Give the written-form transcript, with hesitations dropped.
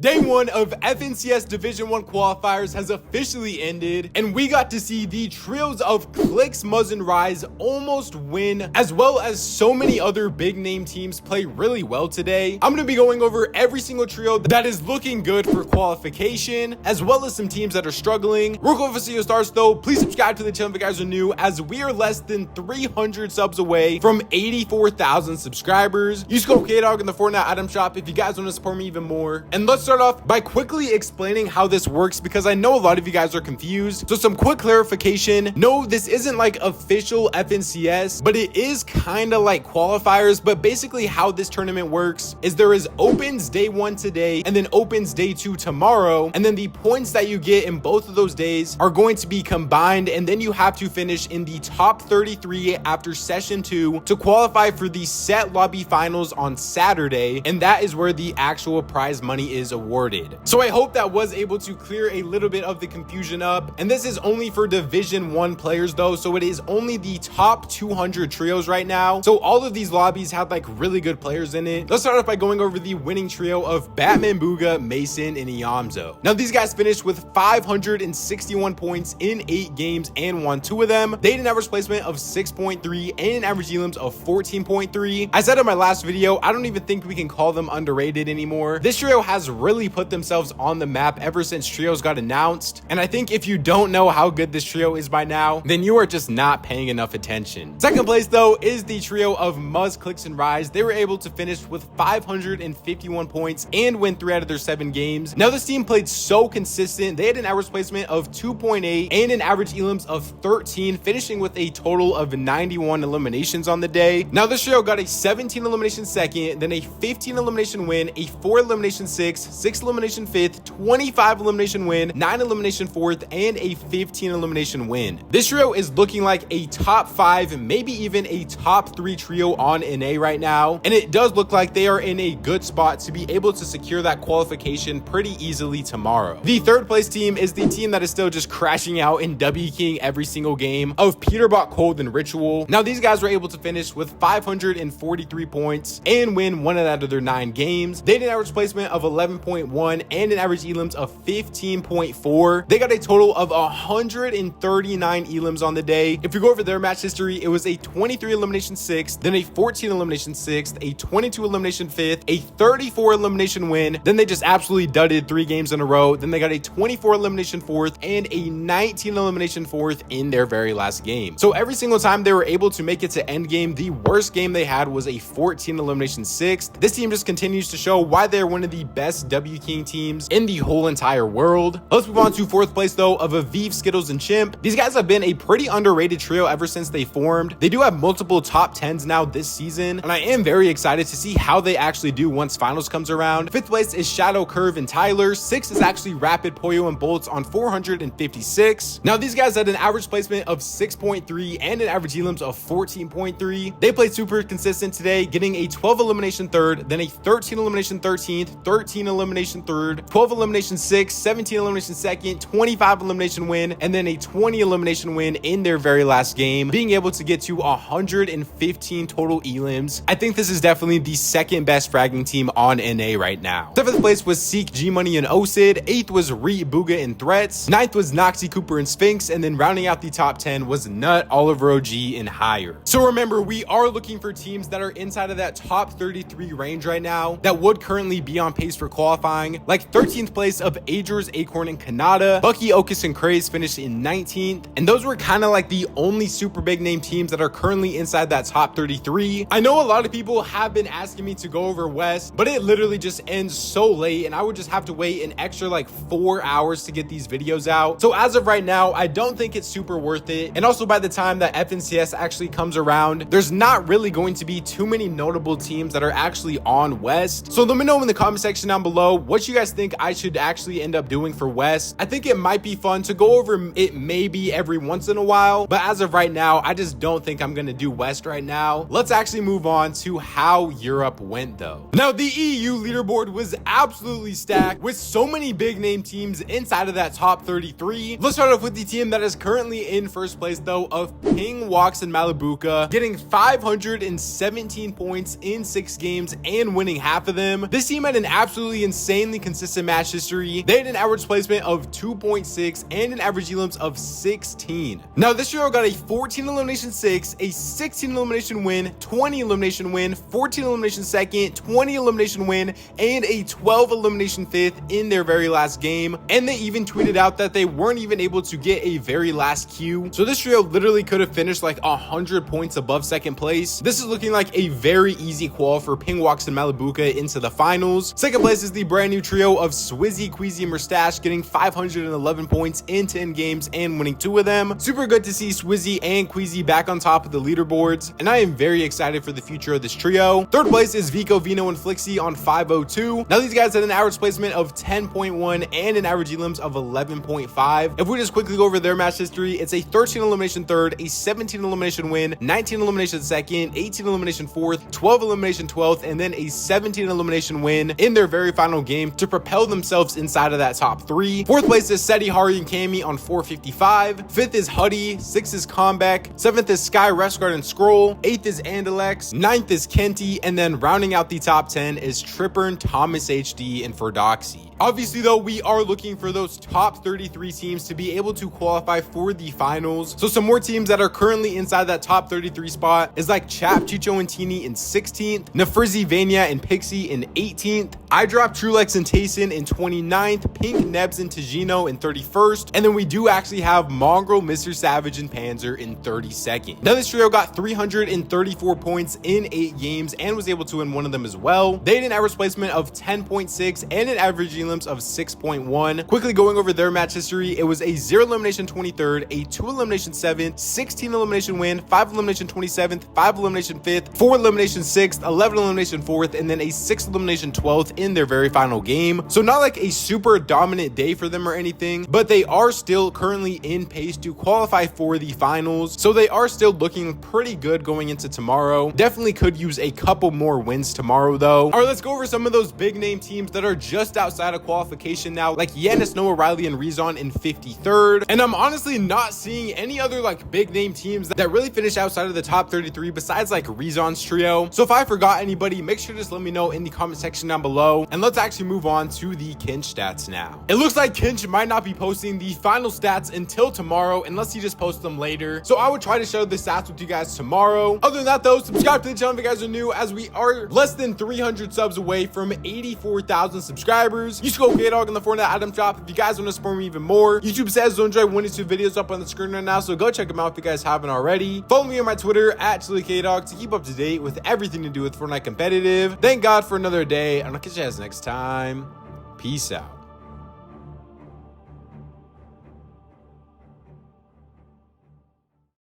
Day 1 of FNCS Division 1 qualifiers has officially ended, and we got to see the trios of Clix, Muzz, and Rise almost win, as well as so many other big name teams play really well today. I'm going to be going over every single trio that is looking good for qualification, as well as some teams that are struggling. Real quick before you start though, please subscribe to the channel if you guys are new, as we are less than 300 subs away from 84,000 subscribers. Use code KDOG in the Fortnite item shop if you guys want to support me even more. And let's start off by quickly explaining how this works, because I know a lot of you guys are confused. So some quick clarification. No, this isn't like official FNCS, but it is kind of like qualifiers. But basically how this tournament works is there is opens day 1 today and then opens day 2 tomorrow, and then the points that you get in both of those days are going to be combined, and then you have to finish in the top 33 after session 2 to qualify for the set lobby finals on Saturday, and that is where the actual prize money is awarded. So I hope that was able to clear a little bit of the confusion up. And this is only for Division 1 players though, so it is only the top 200 trios right now. So all of these lobbies have like really good players in it. Let's start off by going over the winning trio of Batman, Booga, Mason, and Iamzo. Now these guys finished with 561 points in 8 games and won 2 of them. They had an average placement of 6.3 and an average elims of 14.3. I said in my last video, I don't even think we can call them underrated anymore. This trio has really put themselves on the map ever since trios got announced, and I think if you don't know how good this trio is by now, then you are just not paying enough attention. Second place though is the trio of Muzz, Clix, and Rise. They were able to finish with 551 points and win 3 out of their 7 games. Now this team played so consistent. They had an average placement of 2.8 and an average elims of 13, finishing with a total of 91 eliminations on the day. Now this trio got a 17 elimination second, then a 15 elimination win, a 4 elimination 6 elimination 5th, 25 elimination win, 9 elimination 4th, and a 15 elimination win. This trio is looking like a top 5, maybe even a top 3 trio on NA right now, and it does look like they are in a good spot to be able to secure that qualification pretty easily tomorrow. The third place team is the team that is still just crashing out in W King every single game of Peterbot, Cold, and Ritual. Now these guys were able to finish with 543 points and win 1 out of their 9 games. They had an average placement of 11.1 and an average elims of 15.4. They got a total of 139 elims on the day. If you go over their match history, it was a 23 elimination 6th, then a 14 elimination 6th, a 22 elimination 5th, a 34 elimination win, then they just absolutely dudded 3 games in a row, then they got a 24 elimination 4th and a 19 elimination 4th in their very last game. So every single time they were able to make it to end game, the worst game they had was a 14 elimination 6th. This team just continues to show why they're one of the best W King teams in the whole entire world. Let's move on to 4th place though of Aviv, Skittles, and Chimp. These guys have been a pretty underrated trio ever since they formed. They do have multiple top 10s now this season, and I am very excited to see how they actually do once finals comes around. 5th place is Shadow, Curve, and Tyler. 6th is actually Rapid, Poyo, and Bolts on 456. Now these guys had an average placement of 6.3 and an average elims of 14.3. They played super consistent today, getting a 12 elimination 3rd, then a 13 elimination 13th, 13 elimination 3rd, 12 elimination 6th, 17 elimination 2nd, 25 elimination win, and then a 20 elimination win in their very last game, being able to get to 115 total elims. I think this is definitely the second best fragging team on NA right now. 7th place was Seek, G Money, and Osid. 8th was Re, Booga, and Threats. 9th was Noxy, Cooper, and Sphinx, and then rounding out the top 10 was Nut, Oliver OG, and higher. So remember, we are looking for teams that are inside of that top 33 range right now that would currently be on pace for qualifying. Like 13th place of Agers, Acorn, and Kanata. Bucky, Okus, and Craze finished in 19th, and those were kind of like the only super big name teams that are currently inside that top 33. I know a lot of people have been asking me to go over West, but it literally just ends so late, and I would just have to wait an extra like 4 hours to get these videos out. So as of right now, I don't think it's super worth it. And also by the time that FNCS actually comes around, there's not really going to be too many notable teams that are actually on West. So let me know in the comment section down below what you guys think I should actually end up doing for West. I think it might be fun to go over it maybe every once in a while, but as of right now, I just don't think I'm gonna do West right now. Let's actually move on to how Europe went though. Now the EU leaderboard was absolutely stacked with so many big name teams inside of that top 33. Let's start off with the team that is currently in first place though of Ping, Walks, and Malibuca, getting 517 points in 6 games and winning half of them. This team had an absolutely insanely consistent match history. They had an average placement of 2.6 and an average elims of 16. Now this trio got a 14 elimination 6, a 16 elimination win, 20 elimination win, 14 elimination second, 20 elimination win, and a 12 elimination 5th in their very last game. And they even tweeted out that they weren't even able to get a very last Q. So this trio literally could have finished like 100 points above second place. This is looking like a very easy qual for Pingwox and Malibuca into the finals. Second place is the brand new trio of Swizzy, Queasy, and Mustache, getting 511 points in 10 games and winning 2 of them. Super good to see Swizzy and Queasy back on top of the leaderboards, and I am very excited for the future of this trio. Third place is Vico, Vino, and Flixie on 502. Now these guys had an average placement of 10.1 and an average elims of 11.5. If we just quickly go over their match history, it's a 13 elimination third, a 17 elimination win, 19 elimination second, 18 elimination fourth, 12 elimination 12th, and then a 17 elimination win in their very final game to propel themselves inside of that top 3. Fourth place is Seti, Hari, and Cammy on 455. Fifth is Huddy. Sixth is Combeck. Seventh is Sky, Restguard, and Scroll. Eighth is Andalex. Ninth is Kenty, and then rounding out the top 10 is Trippern, Thomas HD, and Ferdoxy. Obviously though, we are looking for those top 33 teams to be able to qualify for the finals. So some more teams that are currently inside that top 33 spot is like Chap, Chicho, and Teeny in 16th, Nefrizzy, Vania, and Pixie in 18th, iDrop, Trulex, and Tayson in 29th, Pink, Nebs, and Tagino in 31st, and then we do actually have Mongrel, Mr. Savage, and Panzer in 32nd. Now this trio got 334 points in 8 games and was able to win 1 of them as well. They had an average placement of 10.6 and an average elims of 6.1. Quickly going over their match history, it was a 0 elimination 23rd, a 2 elimination 7th, 16 elimination win, 5 elimination 27th, 5 elimination 5th, 4 elimination 6th, 11 elimination 4th, and then a 6 elimination 12th in their very final game. So not like a super dominant day for them or anything, but they are still currently in pace to qualify for the finals. So they are still looking pretty good going into tomorrow. Definitely could use a couple more wins tomorrow though. All right, let's go over some of those big name teams that are just outside of qualification now, like Yanis, Noah, Riley, and Rezon in 53rd. And I'm honestly not seeing any other like big name teams that really finish outside of the top 33 besides like Rezon's trio. So if I forgot anybody, make sure to just let me know in the comment section down below. And let's actually move on to the Kinch stats now. It looks like Kinch might not be posting the final stats until tomorrow unless he just posts them later. So I would try to share the stats with you guys tomorrow. Other than that though, subscribe to the channel if you guys are new, as we are less than 300 subs away from 84,000 subscribers. Use code KDog in the Fortnite item shop if you guys want to support me even more. YouTube says don't enjoy 1 to 2 videos up on the screen right now, so go check them out if you guys haven't already. Follow me on my Twitter at KDog to keep up to date with everything to do with Fortnite competitive. Thank God for another day, and I'll catch you guys next time. Peace out.